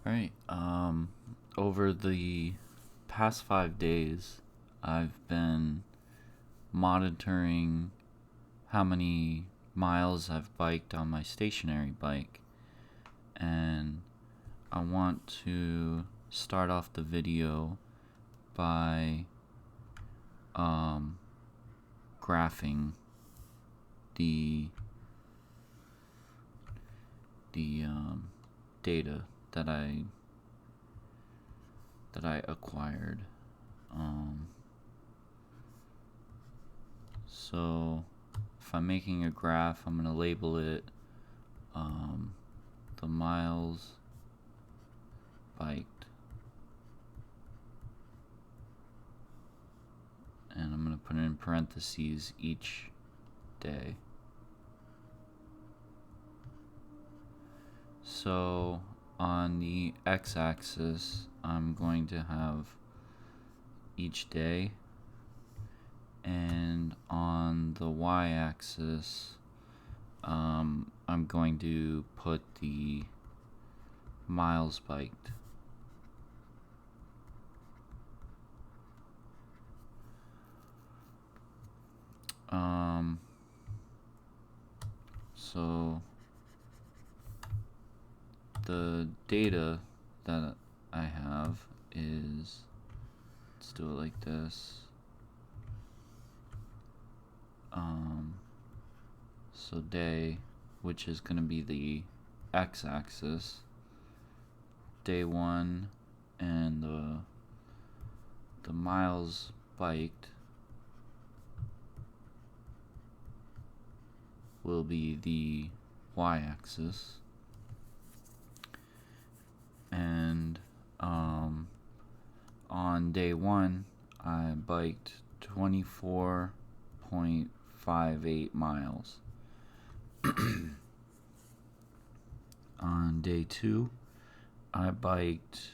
Right. Over the past 5 days, I've been monitoring how many miles I've biked on my stationary bike, and I want to start off the video by graphing the data that I acquired. So if I'm making a graph, I'm going to label it the miles biked, and I'm going to put in parentheses each day. So on the x-axis, I'm going to have each day, and on the y-axis, I'm going to put the miles biked. So the data that I have is, let's do it like this. So day, which is going to be the x-axis, day 1, and the miles biked will be the y-axis, and on day 1 I biked 24.58 miles. On day 2 I biked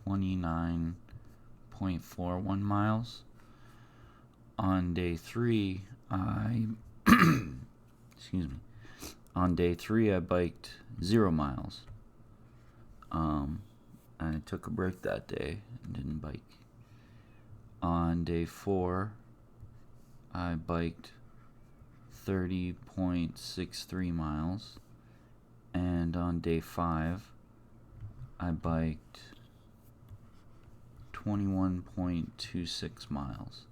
29.41 miles. On day 3 I excuse me. On day 3 I biked 0 miles. I took a break that day and didn't bike. On day 4 I biked 30.63 miles, and on day 5 I biked 21.26 miles.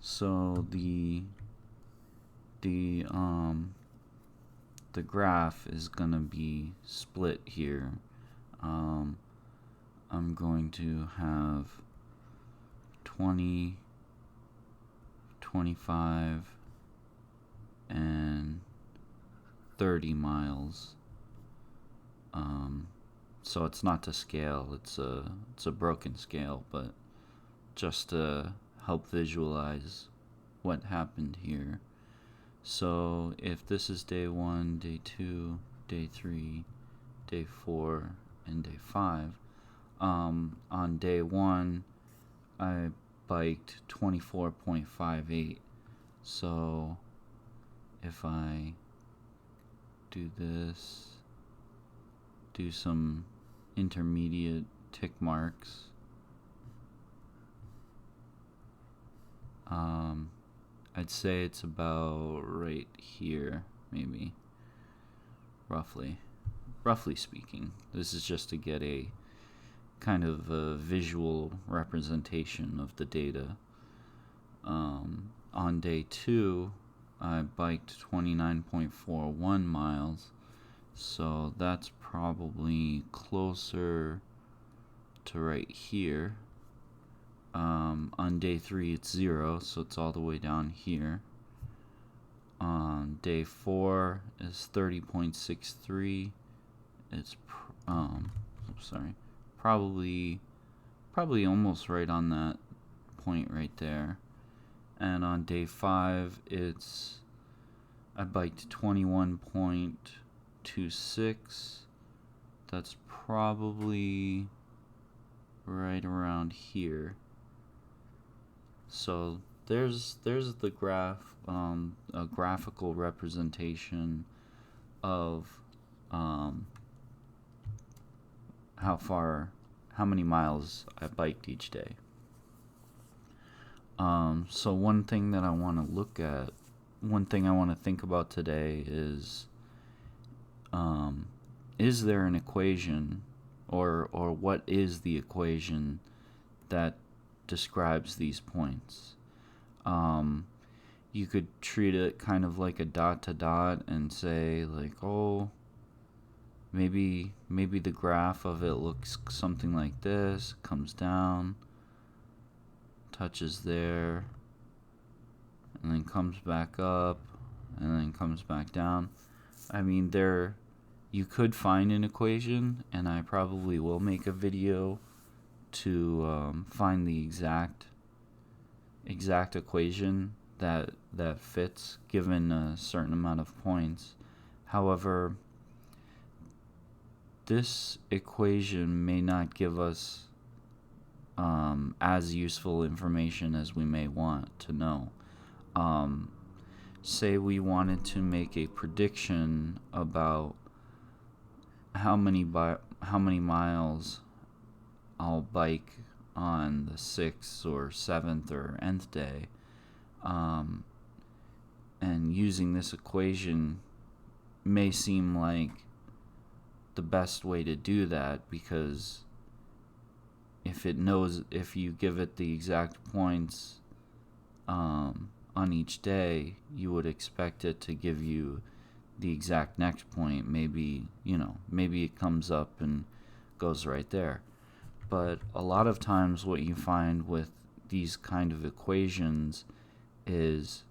So the graph is gonna be split here. I'm going to have 20, 25, and 30 miles. So it's not to scale, it's a broken scale, but just to help visualize what happened here. So if this is day 1, day 2, day 3, day 4, and day 5, on day 1 I biked 24.58. So if I do this, do some intermediate tick marks, I'd say it's about right here, maybe, roughly speaking. This is just to get a kind of a visual representation of the data. On day 2 I biked 29.41 miles, so that's probably closer to right here. On day 3 it's 0, so it's all the way down here. On day 4 is 30.63. It's probably almost right on that point right there. And on day 5 I biked 21.26. That's probably right around here. So there's the graph, a graphical representation of how many miles I biked each day. So one thing that I want to look at, one thing I want to think about today is there an equation, or what is the equation that describes these points? You could treat it kind of like a dot to dot and say like, oh, maybe the graph of it looks something like this, comes down, touches there, and then comes back up, and then comes back down. I mean, you could find an equation, and I probably will make a video to find the exact equation that fits given a certain amount of points. However, this equation may not give us as useful information as we may want to know. Say we wanted to make a prediction about how many miles I'll bike on the 6th or 7th or nth day, and using this equation may seem like the best way to do that, because if you give it the exact points on each day, you would expect it to give you the exact next point. Maybe it comes up and goes right there. But a lot of times what you find with these kind of equations is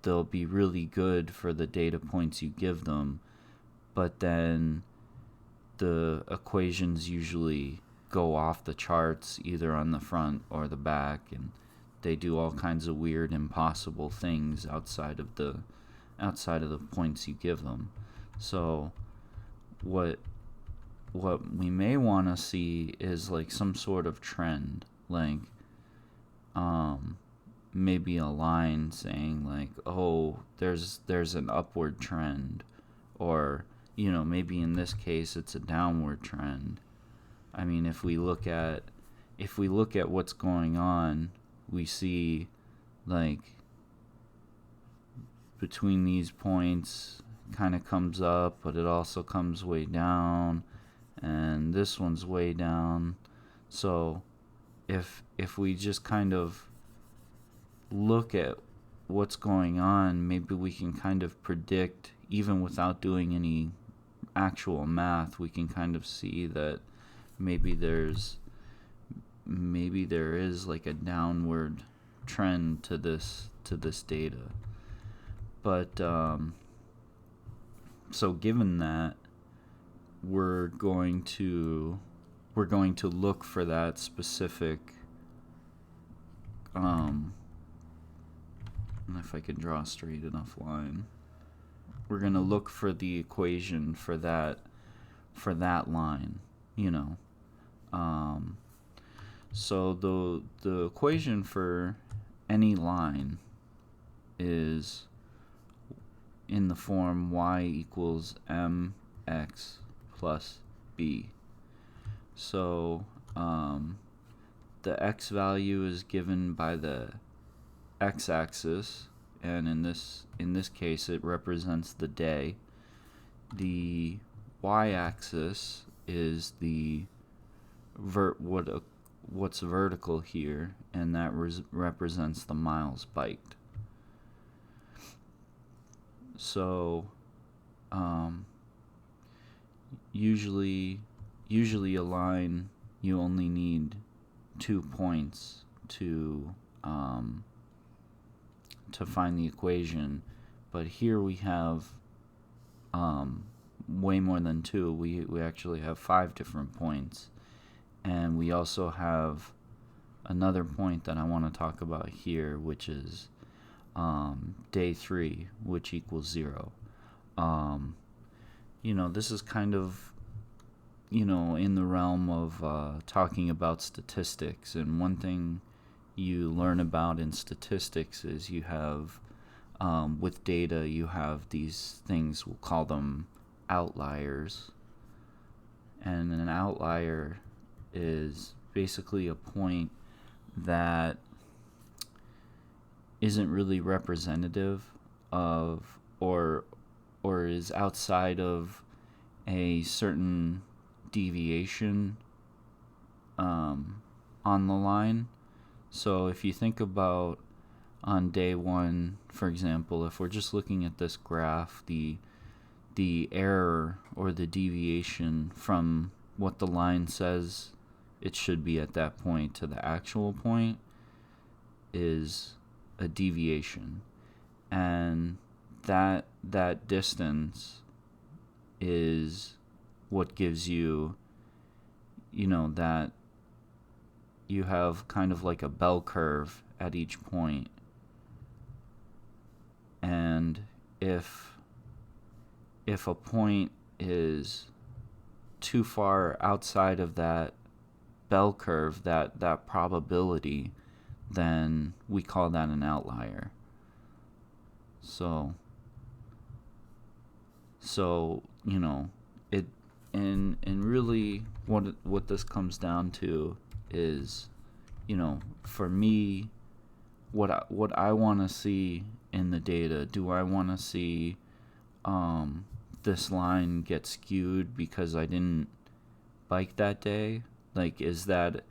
they'll be really good for the data points you give them, but then the equations usually go off the charts either on the front or the back, and they do all kinds of weird, impossible things outside of the points you give them. So what we may want to see is like some sort of trend, like maybe a line saying like, oh, there's an upward trend, or maybe in this case it's a downward trend. I mean, if we look at what's going on, we see like between these points kind of comes up, but it also comes way down, and this one's way down. So if we just kind of look at what's going on, maybe we can kind of predict, even without doing any actual math, we can kind of see that maybe there is like a downward trend to this data. But so given that, we're going to look for that specific if I can draw a straight enough line, we're going to look for the equation for that line, so the equation for any line is in the form y equals mx plus b. So the x value is given by the x-axis, and in this case it represents the day. The y-axis is the what's vertical here, and that represents the miles biked. So usually a line, you only need 2 points to find the equation, but here we have way more than 2. We actually have 5 different points, and we also have another point that I want to talk about here, which is day 3, which equals 0. This is kind of in the realm of talking about statistics, and one thing you learn about in statistics is you have with data, you have these things, we'll call them outliers. And an outlier is basically a point that isn't really representative of or is outside of a certain deviation on the line. So if you think about on day one, for example, if we're just looking at this graph, the error or the deviation from what the line says it should be at that point to the actual point is a deviation, and that distance is what gives you, that you have kind of like a bell curve at each point. And if a point is too far outside of that bell curve, that probability, then we call that an outlier. So it and really what this comes down to is, for me, what I want to see in the data. Do I want to see this line get skewed because I didn't bike that day? Like, is that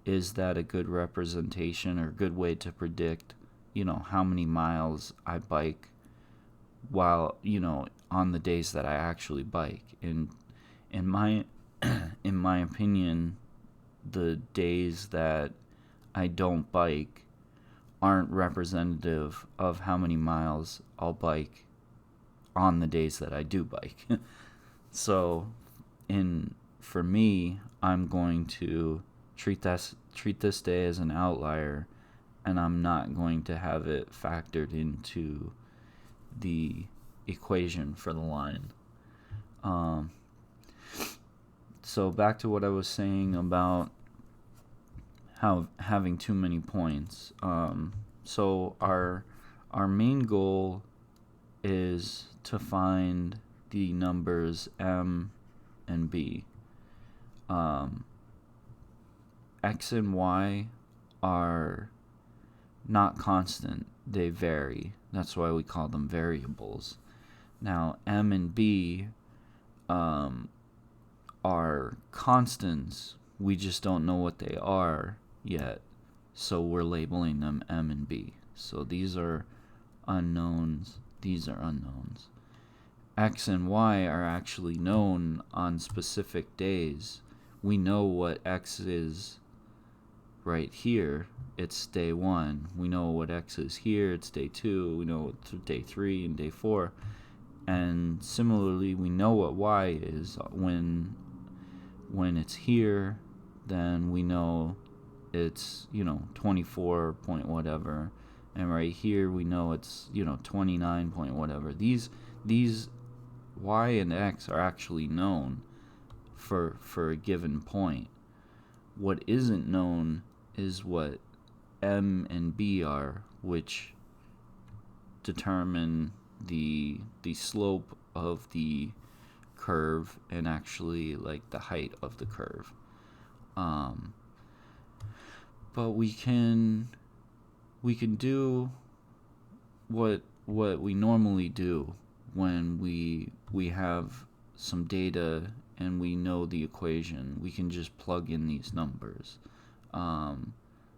a good representation or a good way to predict, how many miles I bike while, on the days that I actually bike? And in my opinion, the days that I don't bike aren't representative of how many miles I'll bike on the days that I do bike. So for me, I'm going to treat this day as an outlier, and I'm not going to have it factored into the equation for the line. So back to what I was saying about how having too many points. So our main goal is to find the numbers m and b. X and y are not constant, they vary. That's why we call them variables. Now m and b are constants, we just don't know what they are yet, so we're labeling them m and b. So these are unknowns, these are unknowns. X and y are actually known on specific days. We know what x is right here, it's day 1. We know what x is here, it's day 2. We know it's day 3 and day 4. And similarly, we know what y is when it's here. Then we know it's 24 point whatever, and right here we know it's 29 point whatever. These y and x are actually known for a given point. What isn't known is what m and b are, which determine the slope of the curve and actually like the height of the curve. But we can do what we normally do when we have some data and we know the equation. We can just plug in these numbers.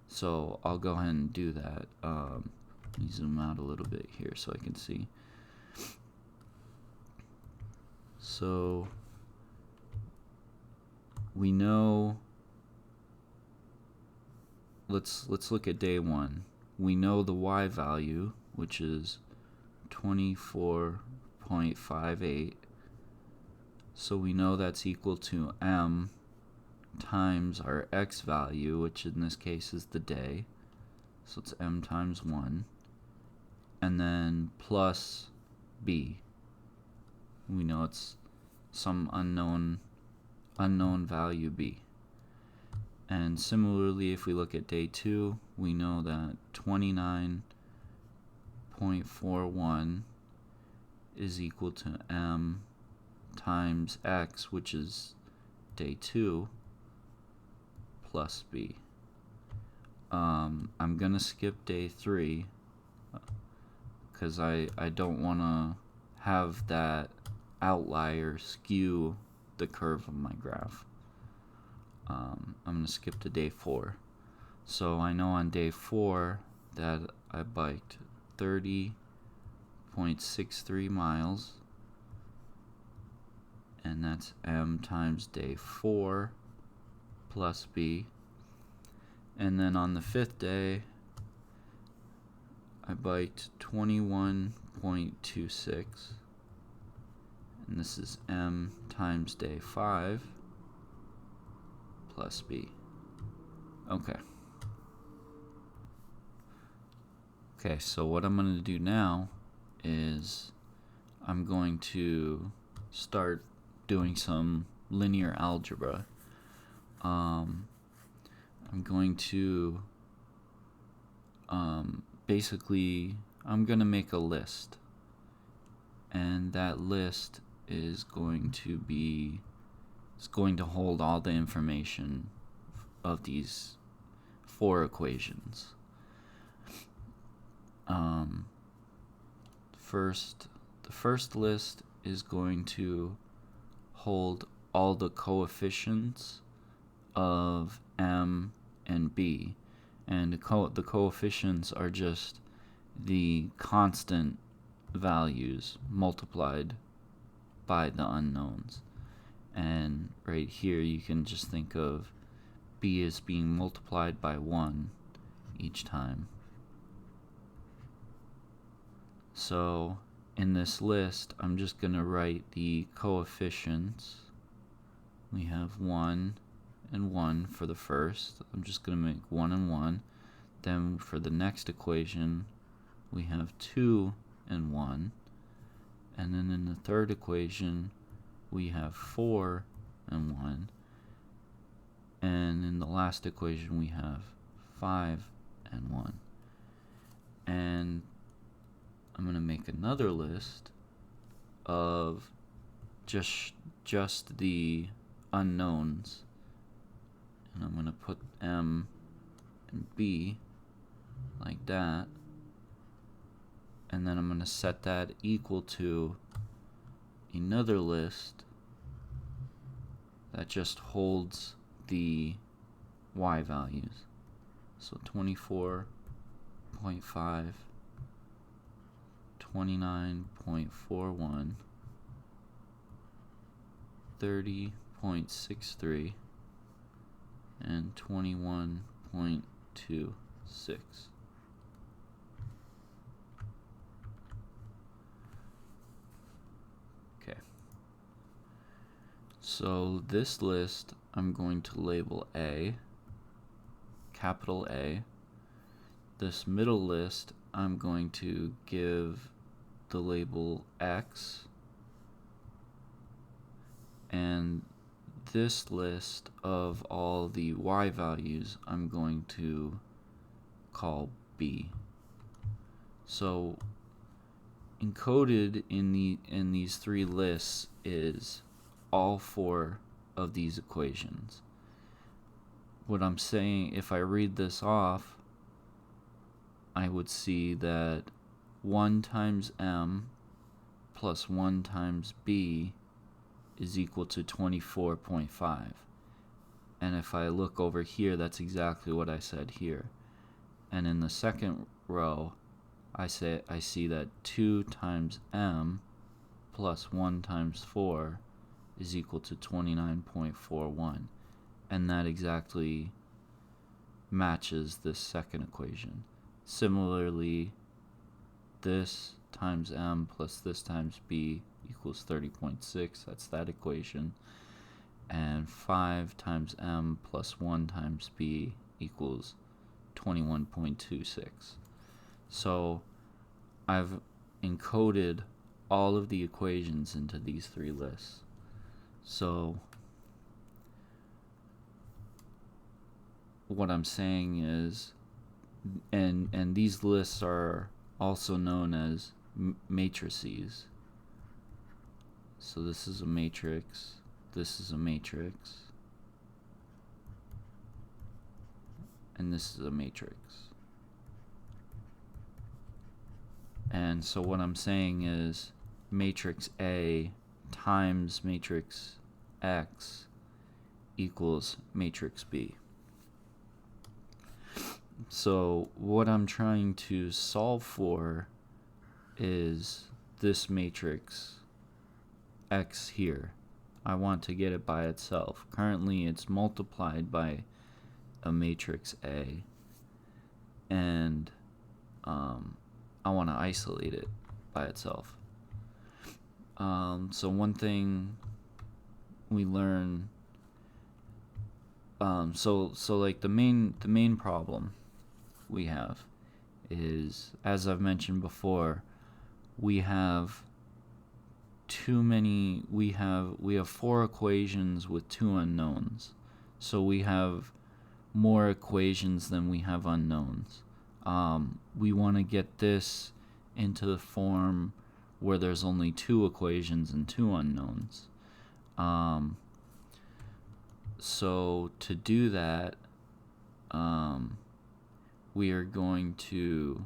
So I'll go ahead and do that. Let me zoom out a little bit here so I can see. So we know, let's look at day 1. We know the y value, which is 24.58. So we know that's equal to m times our x value, which in this case is the day. So it's m times 1. And then plus b. We know it's some unknown value b. And similarly, if we look at day 2, we know that 29.41 is equal to m times x, which is day 2, plus b. I'm gonna skip day 3 because I don't want to have that outlier skew the curve of my graph. I'm gonna skip to day 4. So I know on day 4 that I biked 30.63 miles, and that's m times day 4 plus b. And then on the 5th day, I biked 21.26, and this is m times day 5 plus b. Okay. Okay, so what I'm going to do now is I'm going to start doing some linear algebra. I'm going to basically, I'm going to make a list, and that list is going to be, it's going to hold all the information of these 4 equations. The first list is going to hold all the coefficients of m and b, and the coefficients are just the constant values multiplied by the unknowns. And right here you can just think of b as being multiplied by 1 each time. So in this list, I'm just going to write the coefficients. We have 1 and 1 for the first. I'm just going to make 1 and 1. Then for the next equation, we have 2 and 1. And then in the third equation, we have 4 and 1. And in the last equation, we have 5 and 1. And I'm going to make another list of just the unknowns, and I'm going to put m and b like that, and then I'm going to set that equal to another list that just holds the y values. So 24.5, 29.41, 30.63, and 21.26. Okay. So this list I'm going to label A, capital A. This middle list I'm going to give the label X, and this list of all the y values I'm going to call B. So encoded in these 3 lists is all 4 of these equations. What I'm saying, if I read this off, I would see that 1 times m plus 1 times b is equal to 24.5. And if I look over here, that's exactly what I said here. And in the second row, I see that 2 times m plus 1 times 4 is equal to 29.41. And that exactly matches this second equation. Similarly, this times m plus this times b equals 30.6. That's that equation. And 5 times m plus 1 times b equals 21.26. So I've encoded all of the equations into these 3 lists. So what I'm saying is, and these lists are also known as matrices. So this is a matrix, this is a matrix, and this is a matrix. And so what I'm saying is matrix A times matrix X equals matrix B. So what I'm trying to solve for is this matrix X here. I want to get it by itself. Currently it's multiplied by a matrix A, and I want to isolate it by itself. So one thing we learn, so like the main problem we have is, as I've mentioned before, we have too many. We have 4 equations with 2 unknowns. So we have more equations than we have unknowns. We want to get this into the form where there's only 2 equations and 2 unknowns. So to do that, we are going to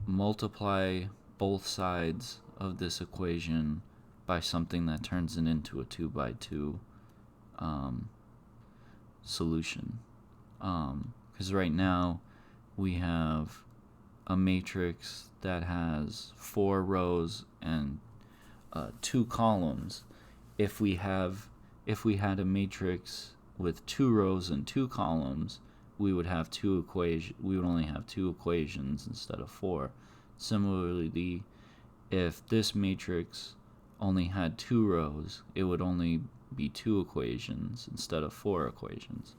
multiply both sides of this equation by something that turns it into a 2 by 2 solution. Because right now we have a matrix that has 4 rows and 2 columns. If we had a matrix with 2 rows and 2 columns, we would have we would only have 2 equations instead of 4. Similarly, if this matrix only had 2 rows, it would only be 2 equations instead of 4 equations.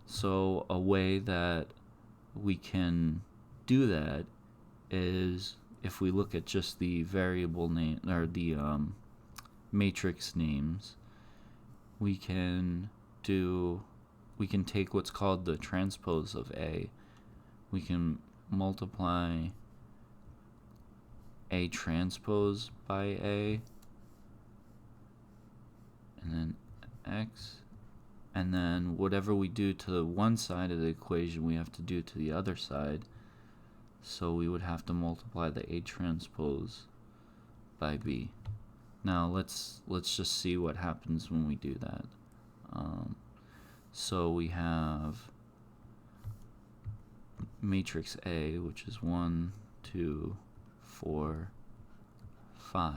So a way that we can do that is if we look at just the variable name, or the matrix names, we can take what's called the transpose of A. We can multiply A transpose by A, and then X, and then whatever we do to one side of the equation we have to do to the other side. So we would have to multiply the A transpose by B. Now let's just see what happens when we do that. So we have matrix A, which is 1, 2, 4, 5,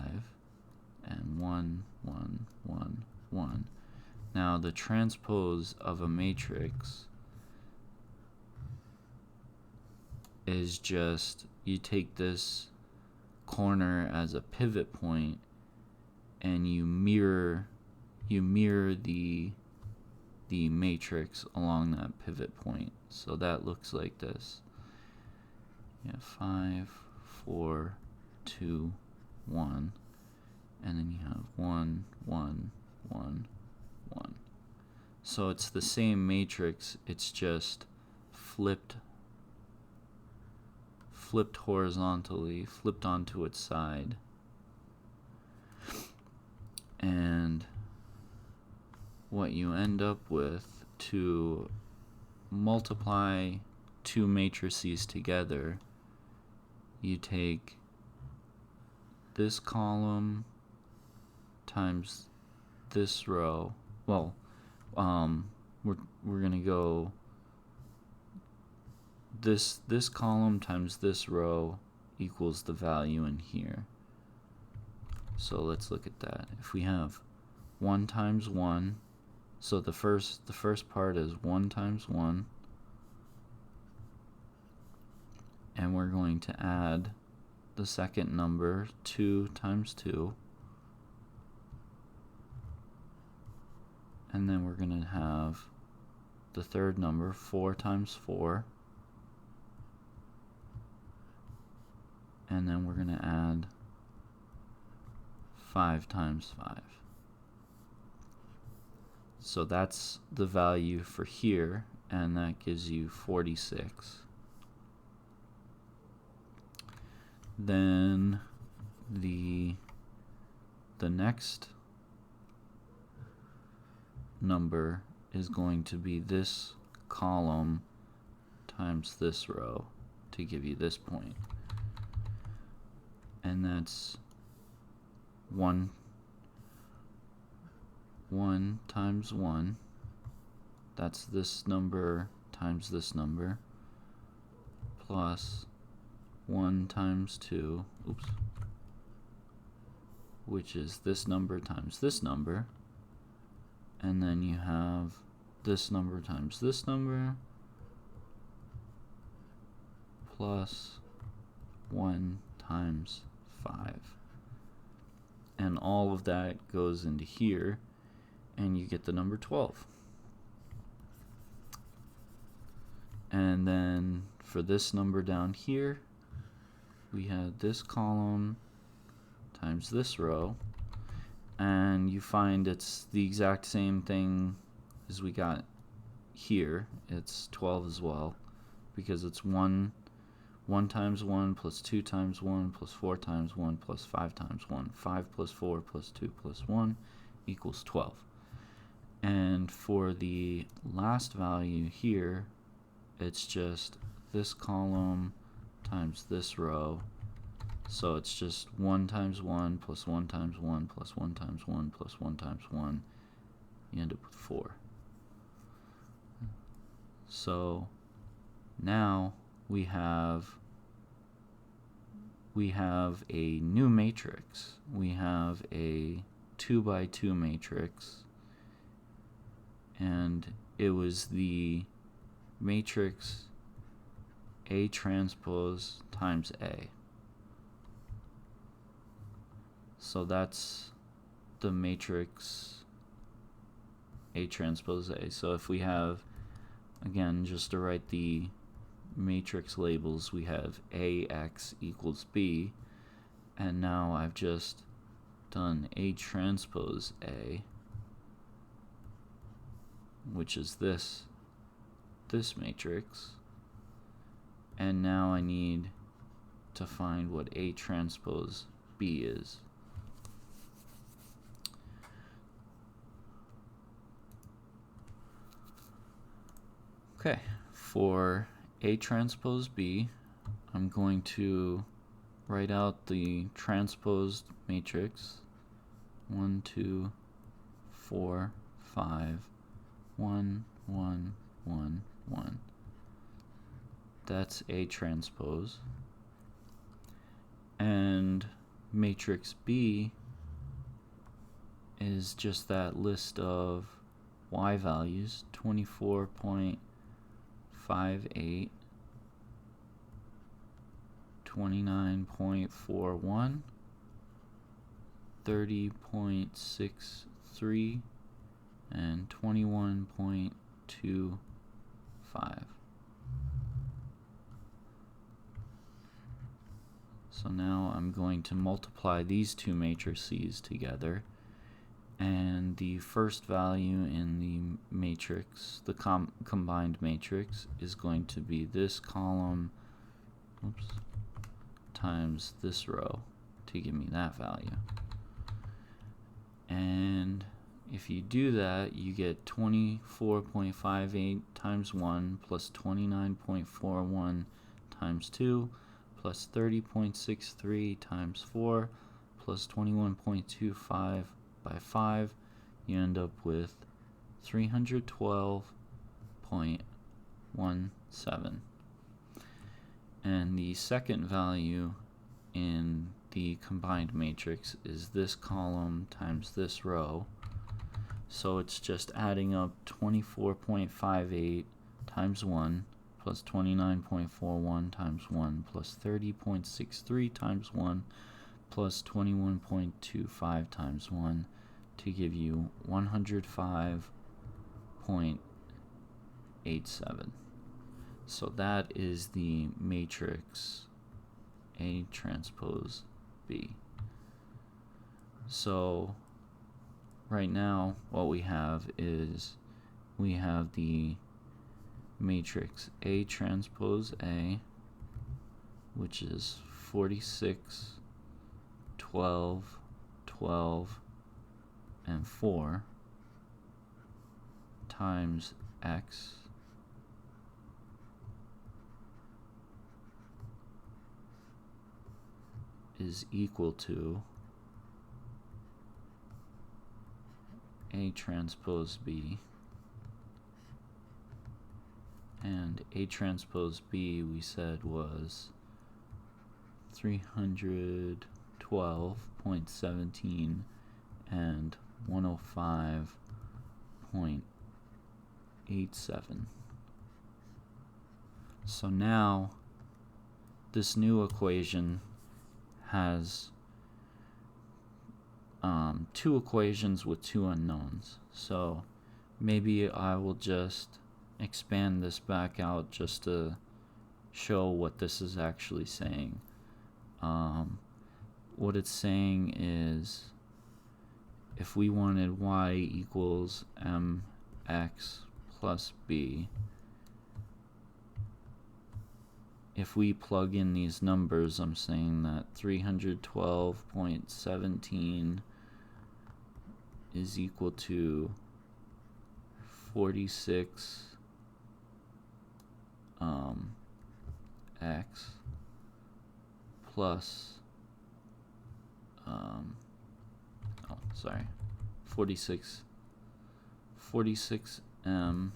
and 1, 1, 1, 1. Now the transpose of a matrix is just, you take this corner as a pivot point and you mirror the matrix along that pivot point. So that looks like this. You have 5, 4, 2, 1, and then you have 1, 1, 1, 1. So it's the same matrix, it's just flipped horizontally, flipped onto its side. And what you end up with, to multiply 2 matrices together, you take this column times this row. Well, we're gonna go this column times this row equals the value in here. So let's look at that. If we have 1 times 1, so the first part is 1 times 1, and we're going to add the second number, 2 times 2, and then we're going to have the third number, 4 times 4, and then we're going to add 5 times 5. So that's the value for here, and that gives you 46. Then the the next number is going to be this column times this row to give you this point. And that's 1 times 1. That's this number times this number, plus 1 times 2, which is this number times this number, and then you have this number times this number, plus 1 times 5. And all of that goes into here, and you get the number 12. And then for this number down here, we had this column times this row, and you find it's the exact same thing as we got here. It's 12 as well, because it's 1 times 1 plus 2 times 1 plus 4 times 1 plus 5 times 1. 5 plus 4 plus 2 plus 1 equals 12. And for the last value here, it's just this column times this row. So it's just 1 times 1 plus 1 times 1 plus 1 times 1 plus 1 times 1. You end up with 4. So now we have a new matrix. We have a 2 by 2 matrix, and it was the matrix A transpose times A. So that's the matrix A transpose A. So if we have, again, just to write the matrix labels, we have AX equals B, and now I've just done A transpose A, which is this matrix, and now I need to find what A transpose B is. Okay, for A transpose B, I'm going to write out the transposed matrix. 1, 2, 4, 5, 1, 1, 1, 1. That's A transpose. And matrix B is just that list of Y values, 24.58, 29.41, 30.63, and 21.25. So now I'm going to multiply these two matrices together, and the first value in the matrix, the combined matrix, is going to be this column times this row to give me that value. And if you do that, you get 24.58 times 1 plus 29.41 times 2 plus 30.63 times 4 plus 21.25 by 5. You end up with 312.17. And the second value in the combined matrix is this column times this row. So it's just adding up 24.58 times 1 plus 29.41 times 1 plus 30.63 times 1 plus 21.25 times 1 to give you 105.87. So that is the matrix A transpose B. So right now what we have is we have the matrix A transpose A, which is 46, 12, 12, and 4 times x is equal to A transpose B, and A transpose B we said was 312.17 and 105.87. So now this new equation has two equations with two unknowns. So maybe I will just expand this back out just to show what this is actually saying. What it's saying is, if we wanted y equals mx plus b, if we plug in these numbers, I'm saying that 312.17 is equal to 46 x plus 46m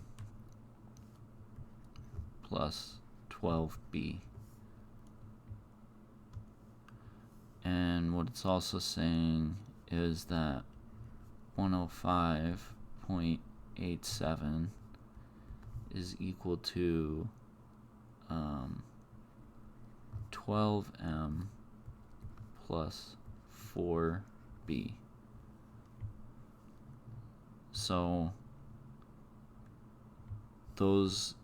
plus 12b. And what it's also saying is that 105.87 is equal to 12m plus 4b. So those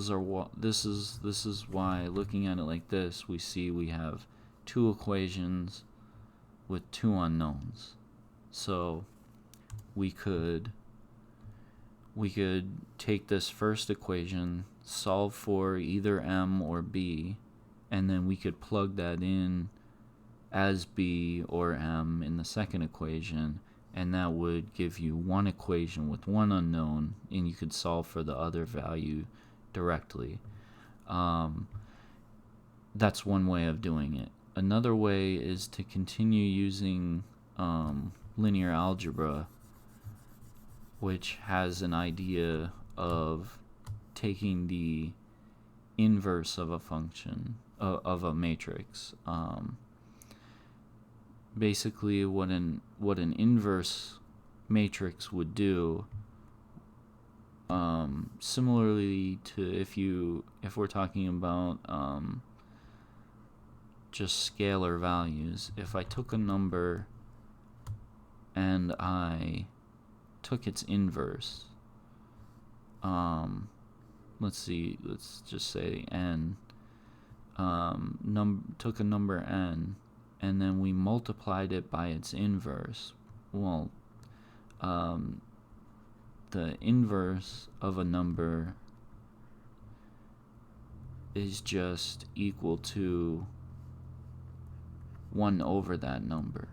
are what this is why, looking at it like this, we see we have two equations with two unknowns. So we could take this first equation, solve for either m or b, and then we could plug that in as b or m in the second equation, and that would give you one equation with one unknown, and you could solve for the other value directly. That's one way of doing it. Another way is to continue using linear algebra, which has an idea of taking the inverse of a function, of a matrix. Basically, what an inverse matrix would do, similarly to if we're talking about just scalar values, if I took a number and I took its inverse, let's just say n, took a number n, and then we multiplied it by its inverse. Well, the inverse of a number is just equal to 1 over that number.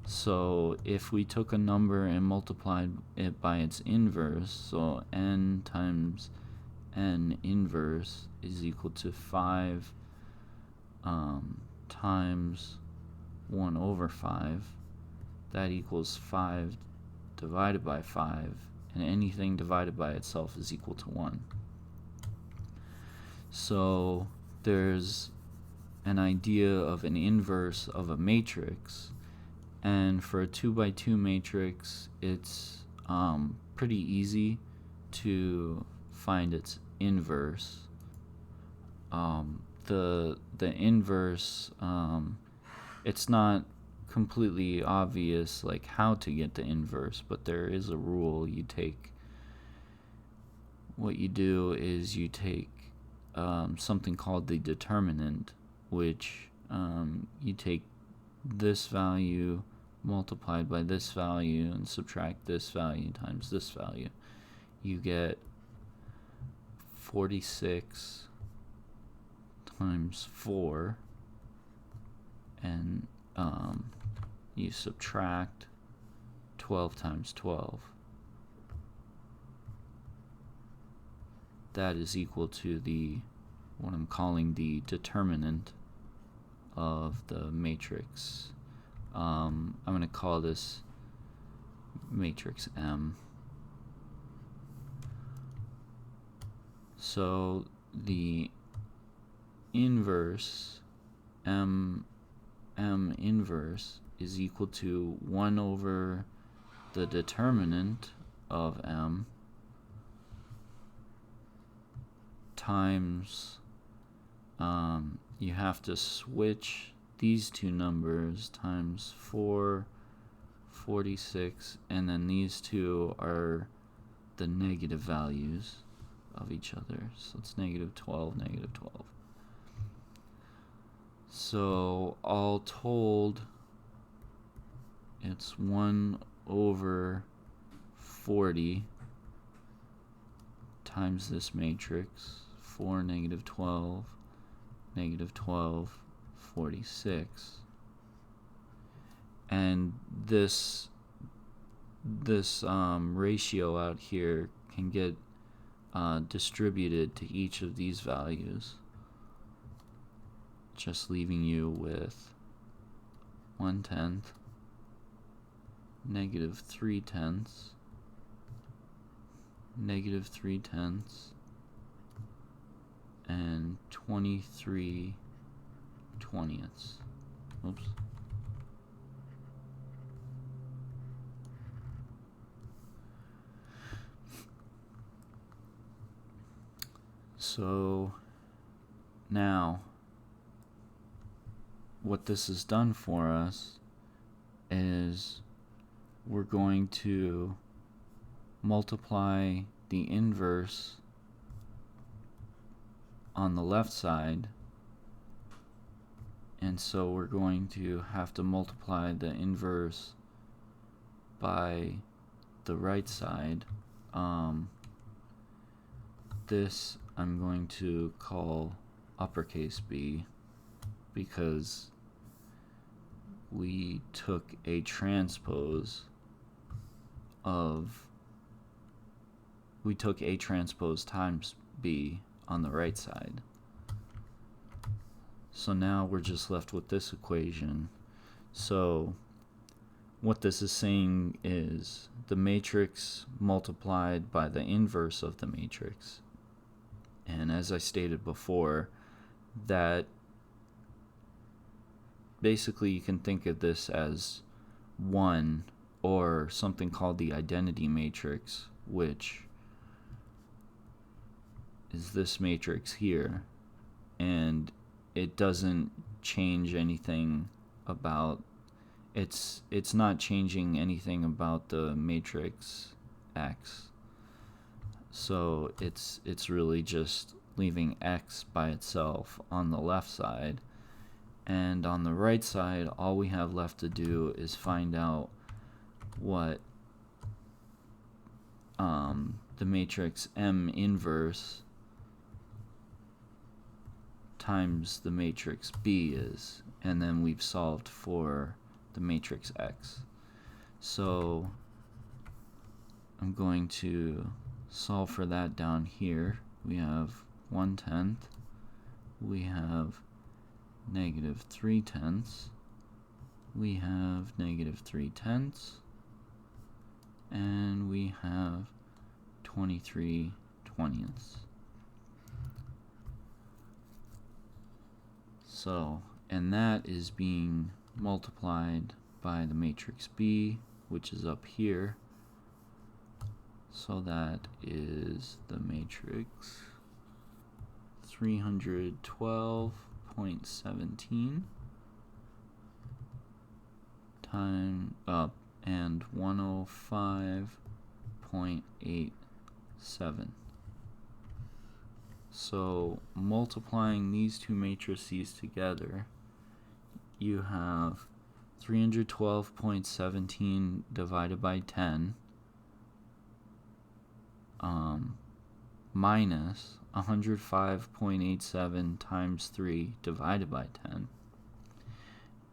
So if we took a number and multiplied it by its inverse, so n times n inverse is equal to 5 times 1 over 5, that equals 5 divided by 5, and anything divided by itself is equal to 1. So there's an idea of an inverse of a matrix, and for a 2 by 2 matrix, it's pretty easy to find its inverse. The inverse, it's not completely obvious like how to get the inverse, but there is a rule. What you do is you take something called the determinant, which you take this value multiplied by this value and subtract this value times this value. You get 46 times 4, and you subtract 12 times 12. That is equal to what I'm calling the determinant of the matrix. I'm going to call this matrix M. So the inverse, M inverse, is equal to 1 over the determinant of M times, you have to switch these two numbers, times 446, and then these two are the negative values of each other. So it's negative 12, negative 12. So all told, it's 1 over 40 times this matrix, 4, negative 12, negative 12, 46. And this ratio out here can get distributed to each of these values, just leaving you with 1/10, negative 3/10, negative 3/10, and 23/20. Oops. So now what this has done for us is we're going to multiply the inverse on the left side, and so we're going to have to multiply the inverse by the right side. This I'm going to call uppercase B, because we took a transpose times B on the right side. So now we're just left with this equation. So what this is saying is the matrix multiplied by the inverse of the matrix. And as I stated before, that basically you can think of this as 1, or something called the identity matrix, which is this matrix here, and it doesn't change anything about it's not changing anything about the matrix X. So it's really just leaving X by itself on the left side, and on the right side all we have left to do is find out what the matrix M inverse times the matrix B is, and then we've solved for the matrix X. So I'm going to solve for that down here. We have 1/10, we have negative 3/10, we have negative 3/10, and we have 23/20. So, and that is being multiplied by the matrix B, which is up here. So that is the matrix 312.17 time up and 105.87. So multiplying these two matrices together, you have 312.17 divided by 10 minus 105.87 times 3 divided by 10.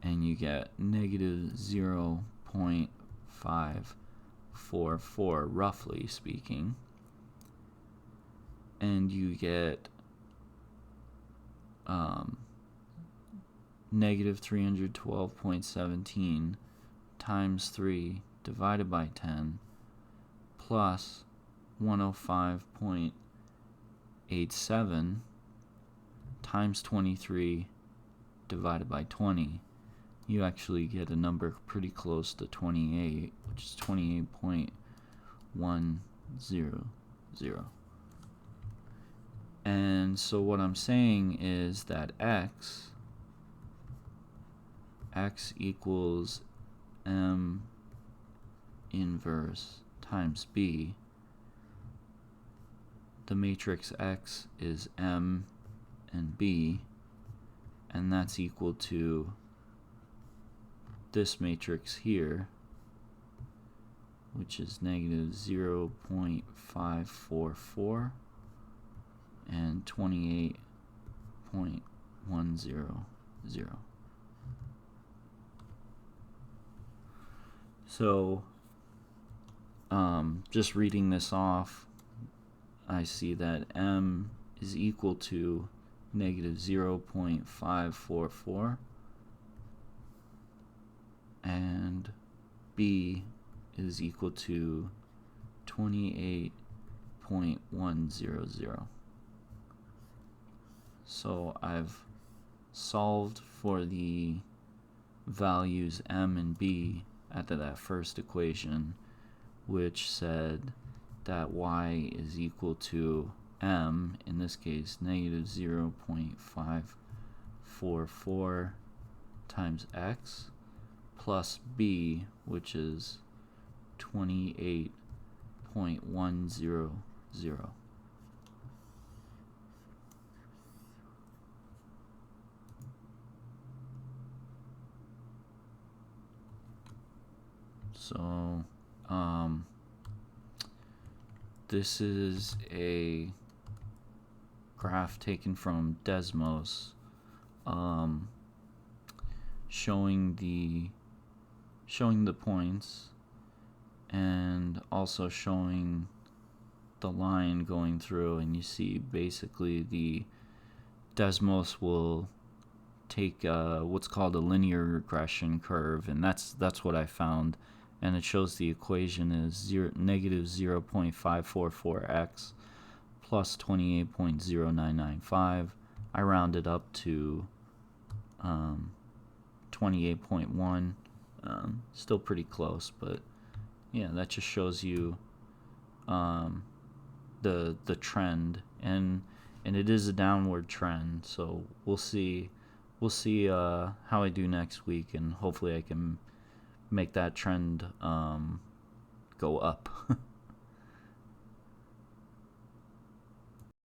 and you get negative 0.544, roughly speaking, and you get negative 312.17 times 3 divided by 10 plus 105.87 times 23 divided by 20. You actually get a number pretty close to 28, which is 28.100. And so what I'm saying is that x equals m inverse times b. The matrix X is M and B, and that's equal to this matrix here, which is negative 0.544 and 28.100. So, just reading this off, I see that M is equal to negative 0.544 and B is equal to 28.100. So I've solved for the values M and B after that first equation, which said that y is equal to m, in this case negative 0.544 times x, plus b, which is 28.100. So, this is a graph taken from Desmos, showing the points and also showing the line going through, and you see basically the Desmos will take what's called a linear regression curve, and that's what I found. And it shows the equation is negative 0.544x plus 28.0995. I rounded up to 28.1. Still pretty close, but yeah, that just shows you the trend, and it is a downward trend. So we'll see how I do next week, and hopefully I can make that trend go up.